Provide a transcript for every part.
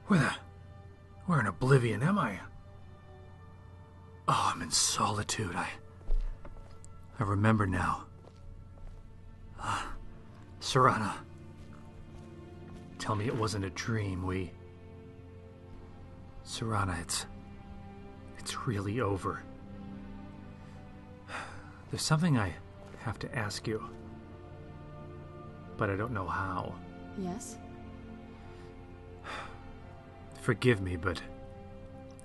Where in oblivion am I? Oh, I'm in solitude. I remember now. Serana. Tell me it wasn't a dream. Serana, it's really over. There's something I have to ask you, but I don't know how. Yes? Forgive me, but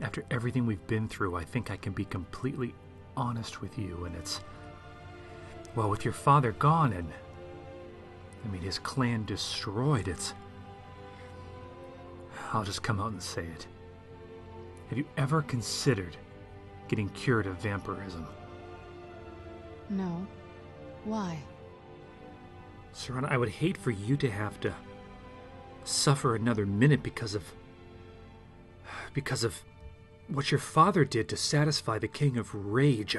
after everything we've been through, I think I can be completely honest with you, and it's... Well, with your father gone and... his clan destroyed, I'll just come out and say it. Have you ever considered getting cured of vampirism? No. Why? Serana, I would hate for you to have to suffer another minute because of what your father did to satisfy the King of Rage.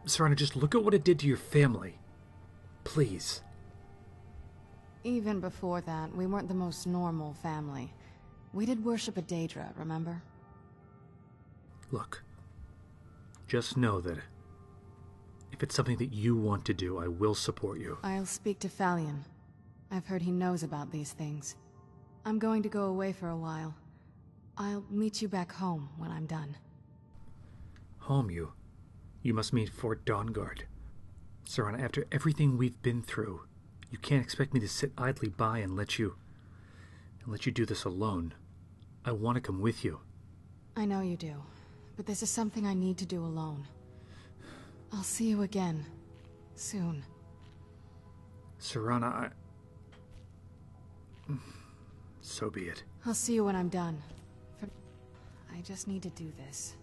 Serana, just look at what it did to your family. Please. Even before that, we weren't the most normal family. We did worship a Daedra, remember? Look, just know that if it's something that you want to do, I will support you. I'll speak to Falion. I've heard he knows about these things. I'm going to go away for a while. I'll meet you back home when I'm done. Home, you must mean Fort Dawnguard. Serana, after everything we've been through, you can't expect me to sit idly by and let you do this alone. I want to come with you. I know you do, but this is something I need to do alone. I'll see you again, soon. Serana, so be it. I'll see you when I'm done. I just need to do this.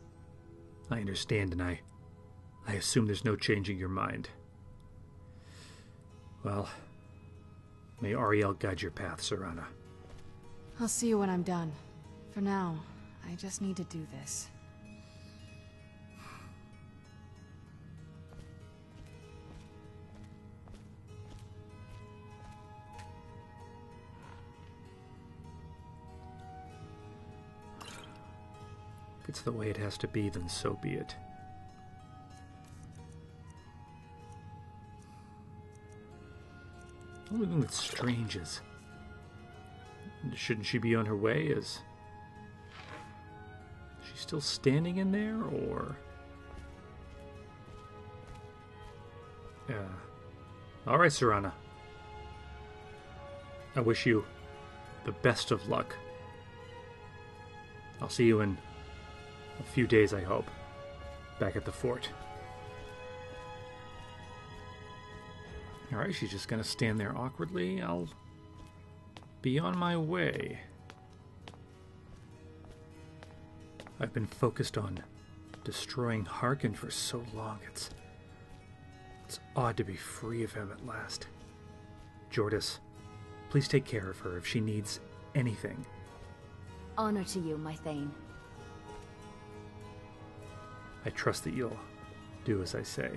I understand, and I assume there's no changing your mind. Well, may Ariel guide your path, Serana. I'll see you when I'm done. For now, I just need to do this. If it's the way it has to be, then so be it. The only thing that's strange is... Shouldn't she be on her way? Is she still standing in there, or... Alright, Serana. I wish you the best of luck. I'll see you in a few days, I hope, back at the fort. Alright, she's just gonna stand there awkwardly. I'll be on my way. I've been focused on destroying Harkon for so long. It's odd to be free of him at last. Jordis, please take care of her if she needs anything. Honor to you, my Thane. I trust that you'll do as I say.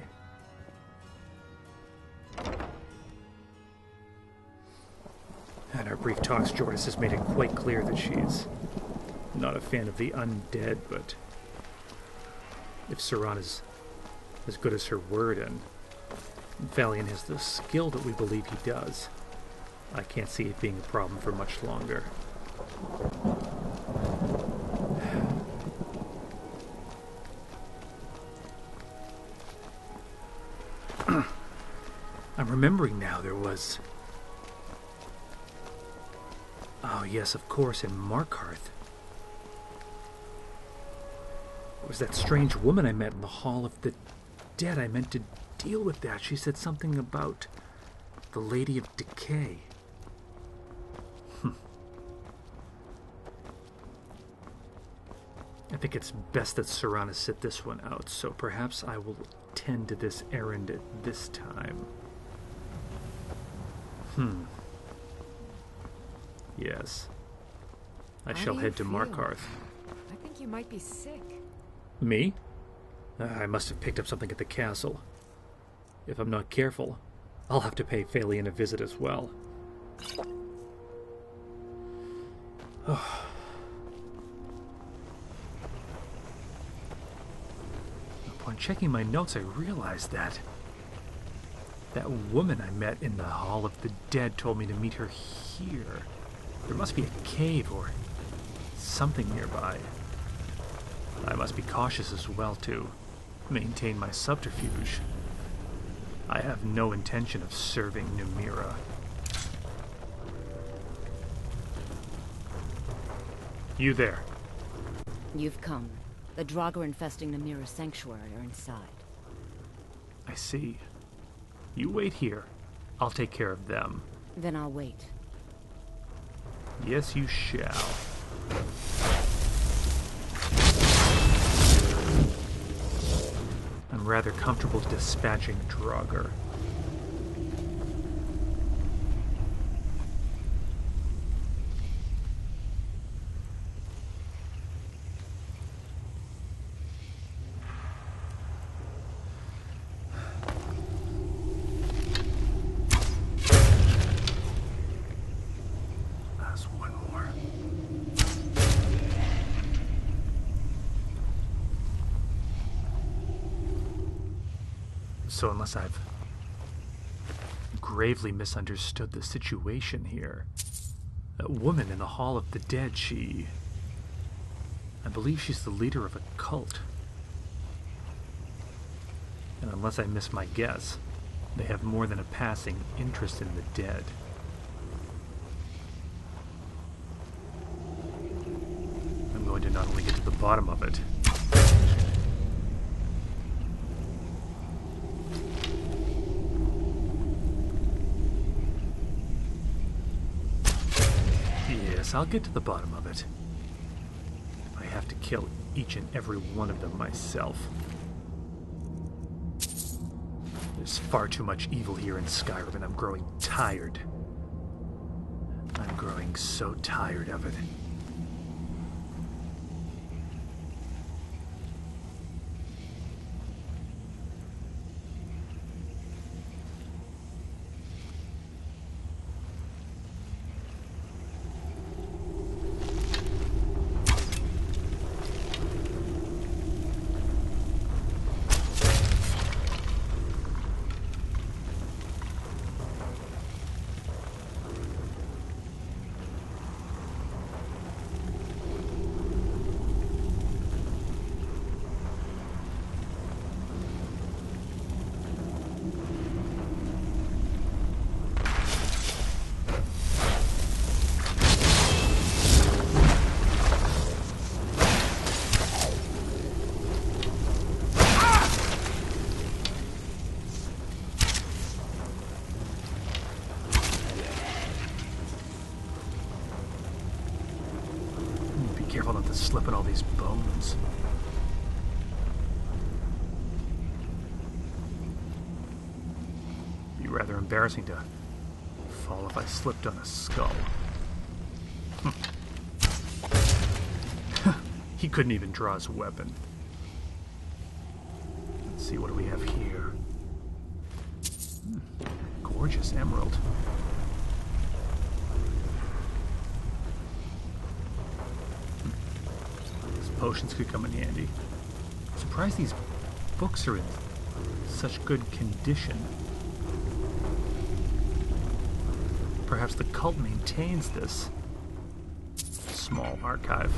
In our brief talks, Jordis has made it quite clear that she's not a fan of the undead, but if Serana's as good as her word and Falion has the skill that we believe he does, I can't see it being a problem for much longer. I'm remembering now, there was... Oh yes, of course, in Markarth. It was that strange woman I met in the Hall of the Dead. I meant to deal with that. She said something about the Lady of Decay. I think it's best that Serana sit this one out, so perhaps I will tend to this errand at this time. Yes. I shall head to Markarth. I think you might be sick. Me? I must have picked up something at the castle. If I'm not careful, I'll have to pay Phalian a visit as well. Upon checking my notes, I realized that woman I met in the Hall of the Dead told me to meet her here. There must be a cave or something nearby. I must be cautious as well to maintain my subterfuge. I have no intention of serving Numira. You there? You've come. The Draugr infesting Numira's sanctuary are inside. I see. You wait here. I'll take care of them. Then I'll wait. Yes, you shall. I'm rather comfortable dispatching Draugr. So unless I've gravely misunderstood the situation here, that woman in the Hall of the Dead, I believe she's the leader of a cult. And unless I miss my guess, they have more than a passing interest in the dead. I'm going to not only get to the bottom of it, I'll get to the bottom of it. I have to kill each and every one of them myself. There's far too much evil here in Skyrim, and I'm growing tired. I'm growing so tired of it. Careful not to slip on all these bones. It'd be rather embarrassing to fall if I slipped on a skull. He couldn't even draw his weapon. Let's see, what do we have here? Gorgeous emerald. Potions could come in handy. I'm surprised these books are in such good condition. Perhaps the cult maintains this small archive.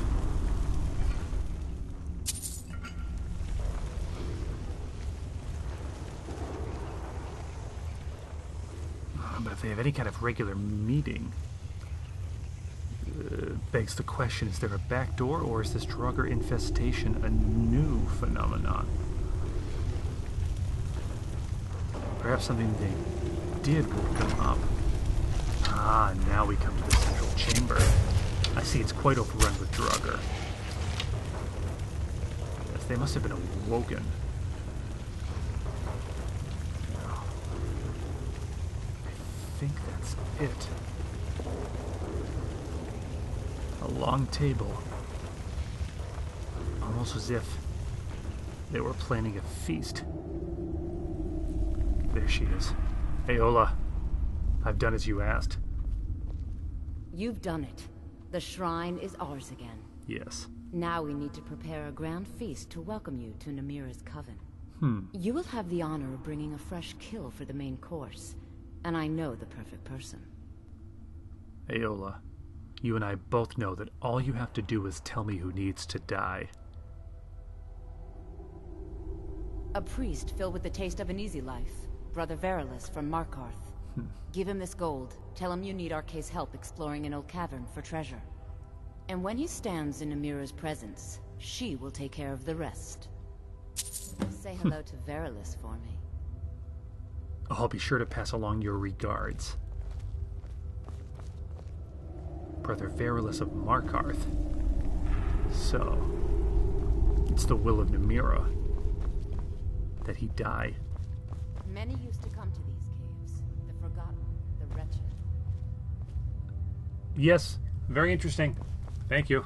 But if they have any kind of regular meeting, begs the question, is there a back door, or is this Draugr infestation a new phenomenon? Perhaps something they did woke them up. Ah, now we come to the central chamber. I see it's quite overrun with Draugr. Yes, they must have been awoken. I think that's it. A long table. Almost as if they were planning a feast. There she is. Aola, I've done as you asked. You've done it. The shrine is ours again. Yes. Now we need to prepare a grand feast to welcome you to Namira's coven. You will have the honor of bringing a fresh kill for the main course, and I know the perfect person. Aola, you and I both know that all you have to do is tell me who needs to die. A priest filled with the taste of an easy life. Brother Verelus from Markarth. Give him this gold. Tell him you need Arke's help exploring an old cavern for treasure. And when he stands in Namira's presence, she will take care of the rest. Say hello to Verelus for me. I'll be sure to pass along your regards. Brother Verelus of Markarth. So, it's the will of Namira that he die. Many used to come to these caves. The forgotten, the wretched. Yes, very interesting. Thank you.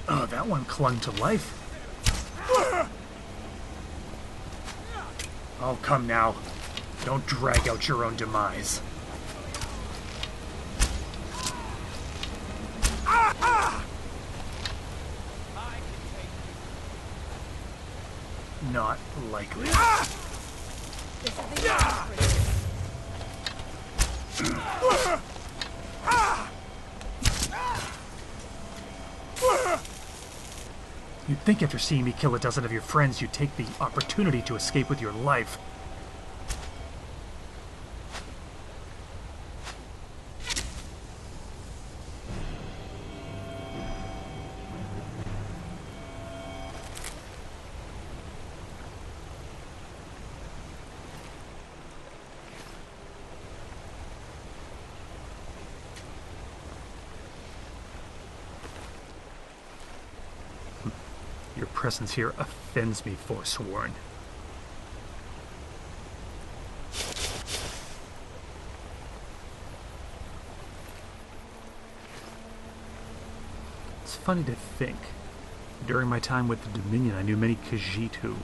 Oh, that one clung to life. Oh, come now. Don't drag out your own demise. Not likely. You'd think after seeing me kill a dozen of your friends, you'd take the opportunity to escape with your life. Your presence here offends me, Forsworn. It's funny to think. During my time with the Dominion, I knew many Khajiit who...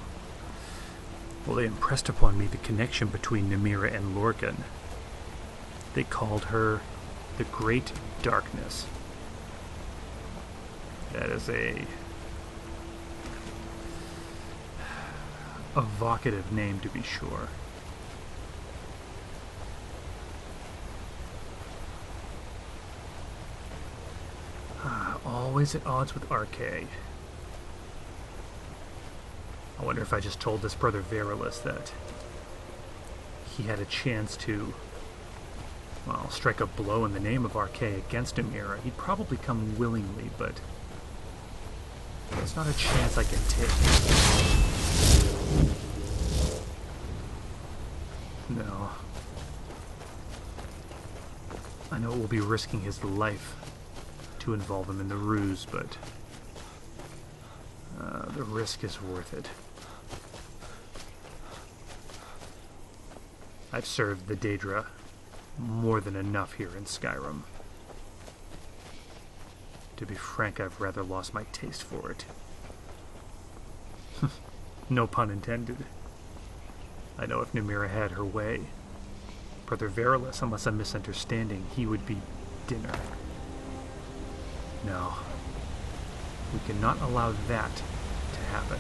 well, they impressed upon me the connection between Namira and Lorcan. They called her the Great Darkness. That is a evocative name, to be sure. Always at odds with Arke. I wonder if I just told this brother Verelus that he had a chance to, well, strike a blow in the name of Arke against Namira. He'd probably come willingly, but it's not a chance I can take. No. I know it will be risking his life to involve him in the ruse, but the risk is worth it. I've served the Daedra more than enough here in Skyrim. To be frank, I've rather lost my taste for it. No pun intended. I know if Namira had her way, Brother Verelus, unless I'm misunderstanding, he would be dinner. No. We cannot allow that to happen.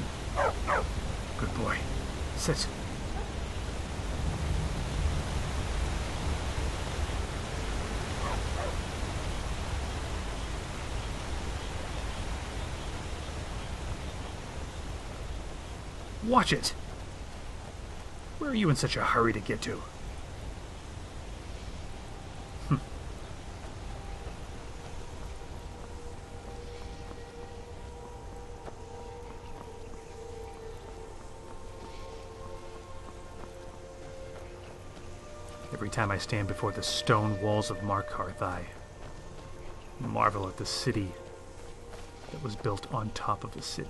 Good boy. Sit. Watch it! Where are you in such a hurry to get to? Every time I stand before the stone walls of Markarth, I marvel at the city that was built on top of a city.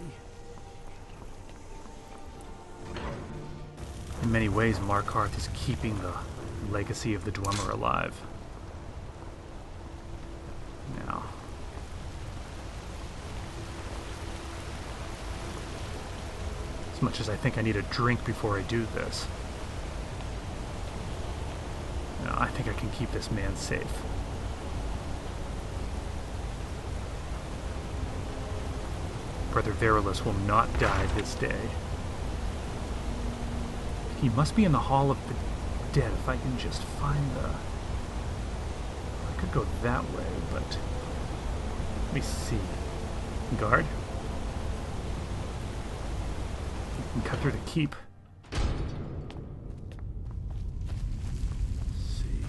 In many ways, Markarth is keeping the legacy of the Dwemer alive. Now, as much as I think I need a drink before I do this, no, I think I can keep this man safe. Brother Verelus will not die this day. He must be in the Hall of the Dead if I can just find the... I could go that way, but... Let me see. Guard? You can cut through the keep. Let's see.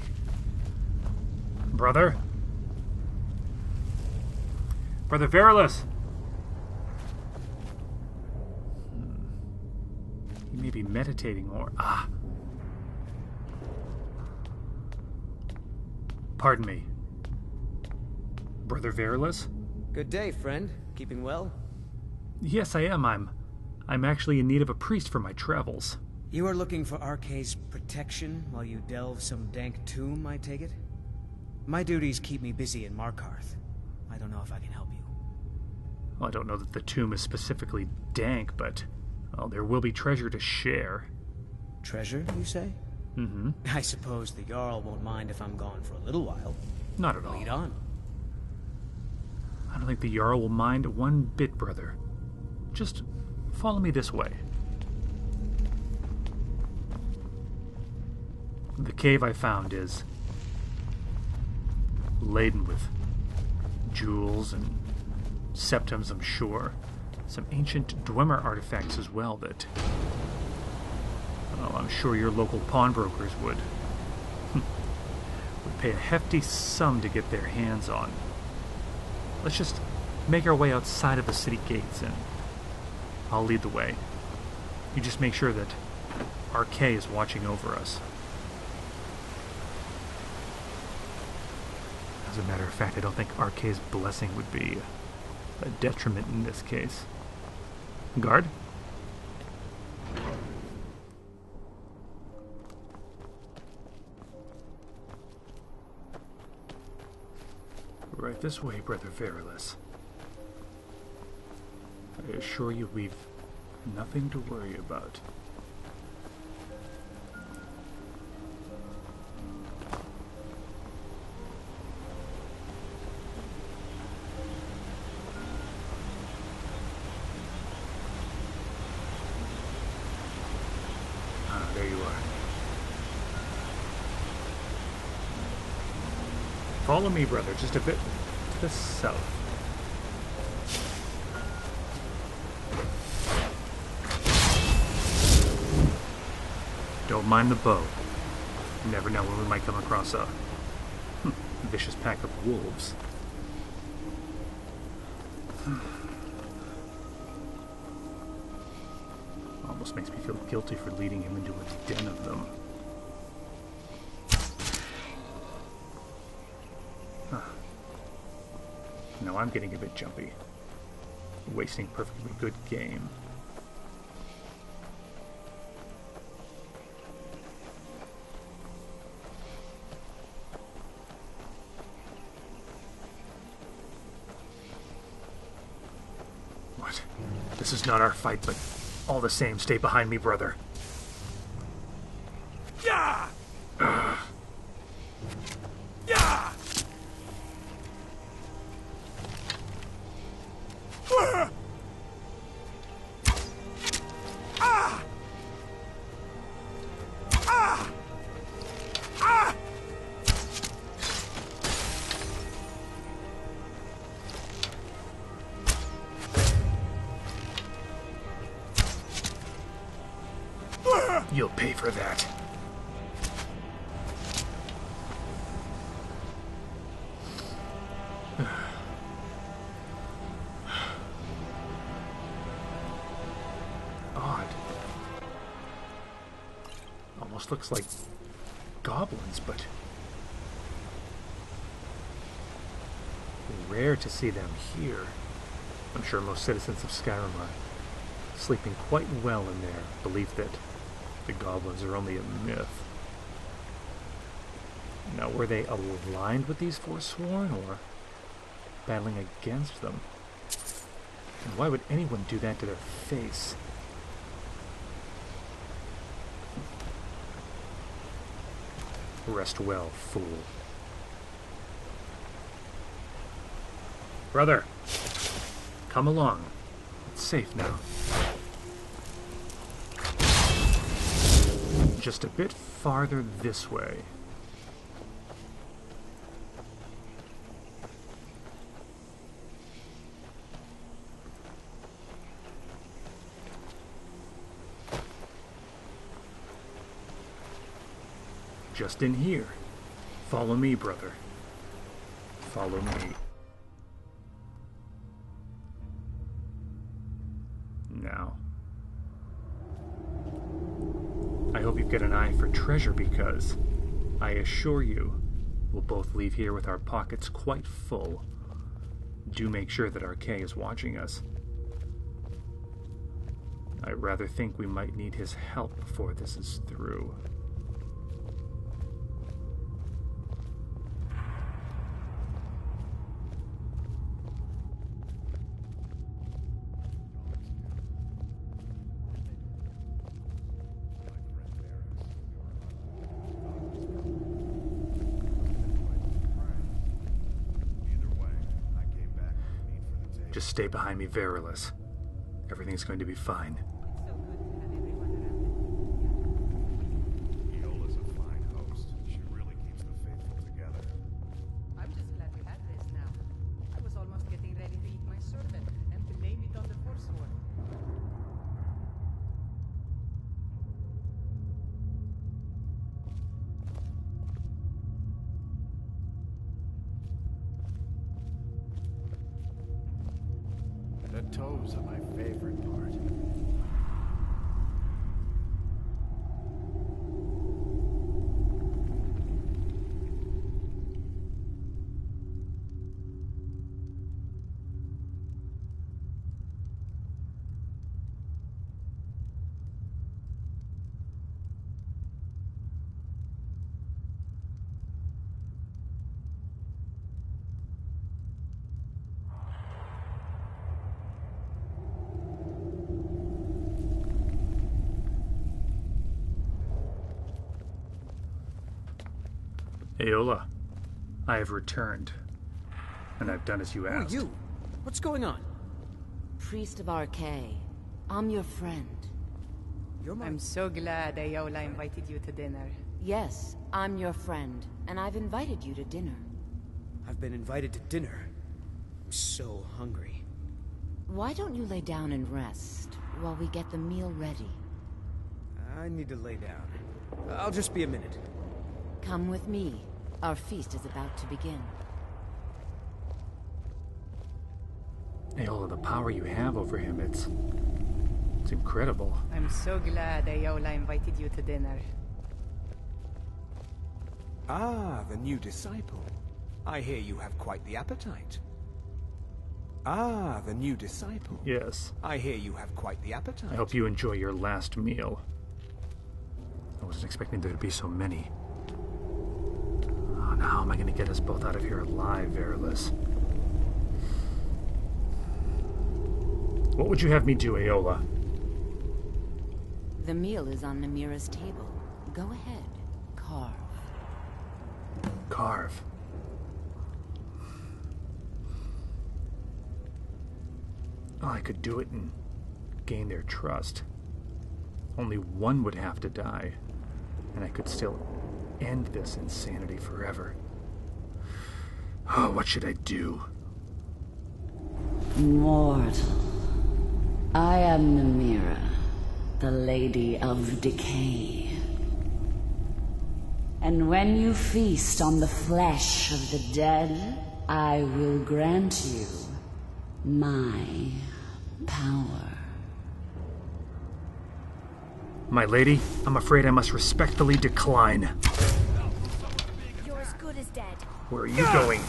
Brother? Brother Verelus! He may be meditating or... Ah! Pardon me. Brother Verelus? Good day, friend. Keeping well? Yes, I am. I'm actually in need of a priest for my travels. You are looking for Arkay's protection while you delve some dank tomb, I take it? My duties keep me busy in Markarth. I don't know if I can help you. Well, I don't know that the tomb is specifically dank, but... Well, there will be treasure to share. Treasure, you say? Mm-hmm. I suppose the Jarl won't mind if I'm gone for a little while. Not at all. Lead on. I don't think the Jarl will mind one bit, brother. Just follow me this way. The cave I found is laden with jewels and septums, I'm sure. Some ancient Dwemer artifacts as well that, well, I'm sure your local pawnbrokers would pay a hefty sum to get their hands on. Let's just make our way outside of the city gates and I'll lead the way. You just make sure that Arkay is watching over us. As a matter of fact, I don't think Arkay's blessing would be a detriment in this case. Guard? Right this way, Brother Verelus. I assure you we've nothing to worry about. There you are. Follow me, brother, just a bit to the south. Don't mind the bow. You never know when we might come across a vicious pack of wolves. Almost makes me feel guilty for leading him into a den of them. Huh. Now I'm getting a bit jumpy. Wasting perfectly good game. What? This is not our fight, but all the same, stay behind me, brother. Yeah! Yeah! You'll pay for that. Odd. Almost looks like goblins, but rare to see them here. I'm sure most citizens of Skyrim are sleeping quite well in their belief that the goblins are only a myth. Now, were they aligned with these Forsworn, or battling against them? And why would anyone do that to their face? Rest well, fool. Brother, come along. It's safe now. Just a bit farther this way. Just in here. Follow me, brother. Follow me. Now. I hope you've got an eye for treasure, because I assure you, we'll both leave here with our pockets quite full. Do make sure that RK is watching us. I rather think we might need his help before this is through. Just stay behind me, Verelus. Everything's going to be fine. Iola's a fine host. She really keeps the faithful together. I'm just glad we had this now. I was almost getting ready to eat my servant and blame it on the Forsworn. The tomes are my favorite part. Aola, I have returned, and I've done as you asked. Who are you? What's going on? Priest of RK, I'm your friend. You're my... I'm so glad Aola invited you to dinner. Yes, I'm your friend, and I've invited you to dinner. I've been invited to dinner. I'm so hungry. Why don't you lay down and rest while we get the meal ready? I need to lay down. I'll just be a minute. Come with me. Our feast is about to begin. Aola, the power you have over him, it's incredible. I'm so glad Aola invited you to dinner. Ah, the new disciple. I hear you have quite the appetite. Ah, the new disciple. Yes. I hear you have quite the appetite. I hope you enjoy your last meal. I wasn't expecting there to be so many. Oh, now how am I going to get us both out of here alive, Verelus? What would you have me do, Aola? The meal is on Namira's table. Go ahead. Carve. Carve. Oh, I could do it and gain their trust. Only one would have to die, and I could still end this insanity forever. Oh, what should I do? Mortal, I am Namira, the Lady of Decay. And when you feast on the flesh of the dead, I will grant you my power. My lady, I'm afraid I must respectfully decline. You're as good as dead. Where are you going?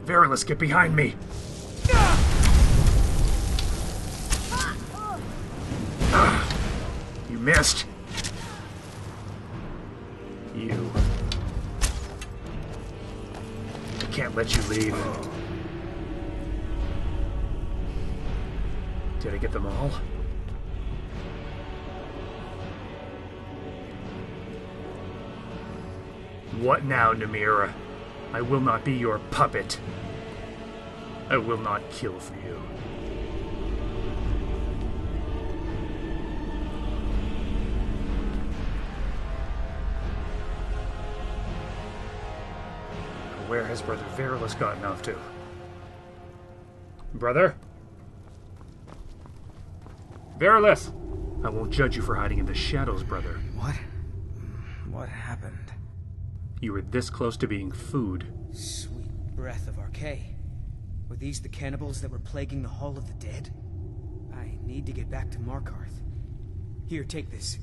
Verelus, get behind me! You missed. You. I can't let you leave. Did I get them all? What now, Namira? I will not be your puppet. I will not kill for you. Where has Brother Verelus gotten off to? Brother? Verelus! I won't judge you for hiding in the shadows, brother. What? What happened? You were this close to being food. Sweet breath of Arcay. Were these the cannibals that were plaguing the Hall of the Dead? I need to get back to Markarth. Here, take this.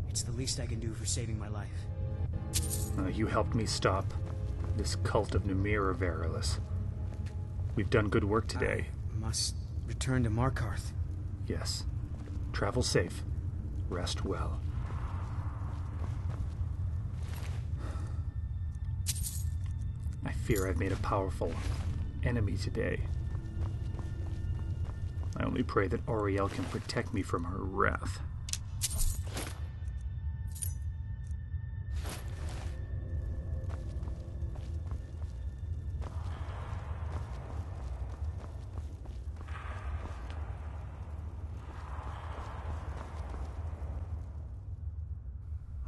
It's the least I can do for saving my life. You helped me stop this cult of Namira, Verelus. We've done good work today. I must return to Markarth. Yes. Travel safe. Rest well. I fear I've made a powerful enemy today. I only pray that Auriel can protect me from her wrath.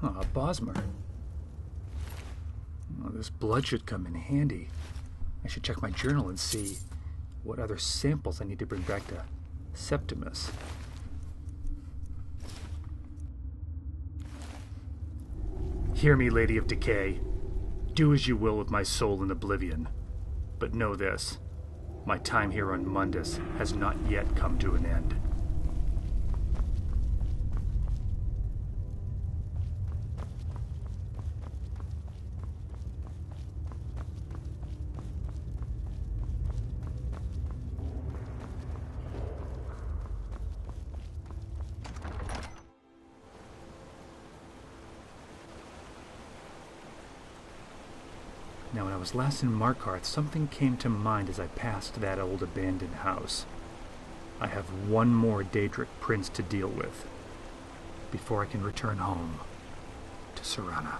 Ah, Bosmer. Oh, this blood should come in handy. I should check my journal and see what other samples I need to bring back to Septimus. Hear me, Lady of Decay. Do as you will with my soul in oblivion. But know this. My time here on Mundus has not yet come to an end. Now, when I was last in Markarth, something came to mind as I passed that old abandoned house. I have one more Daedric prince to deal with before I can return home to Serana.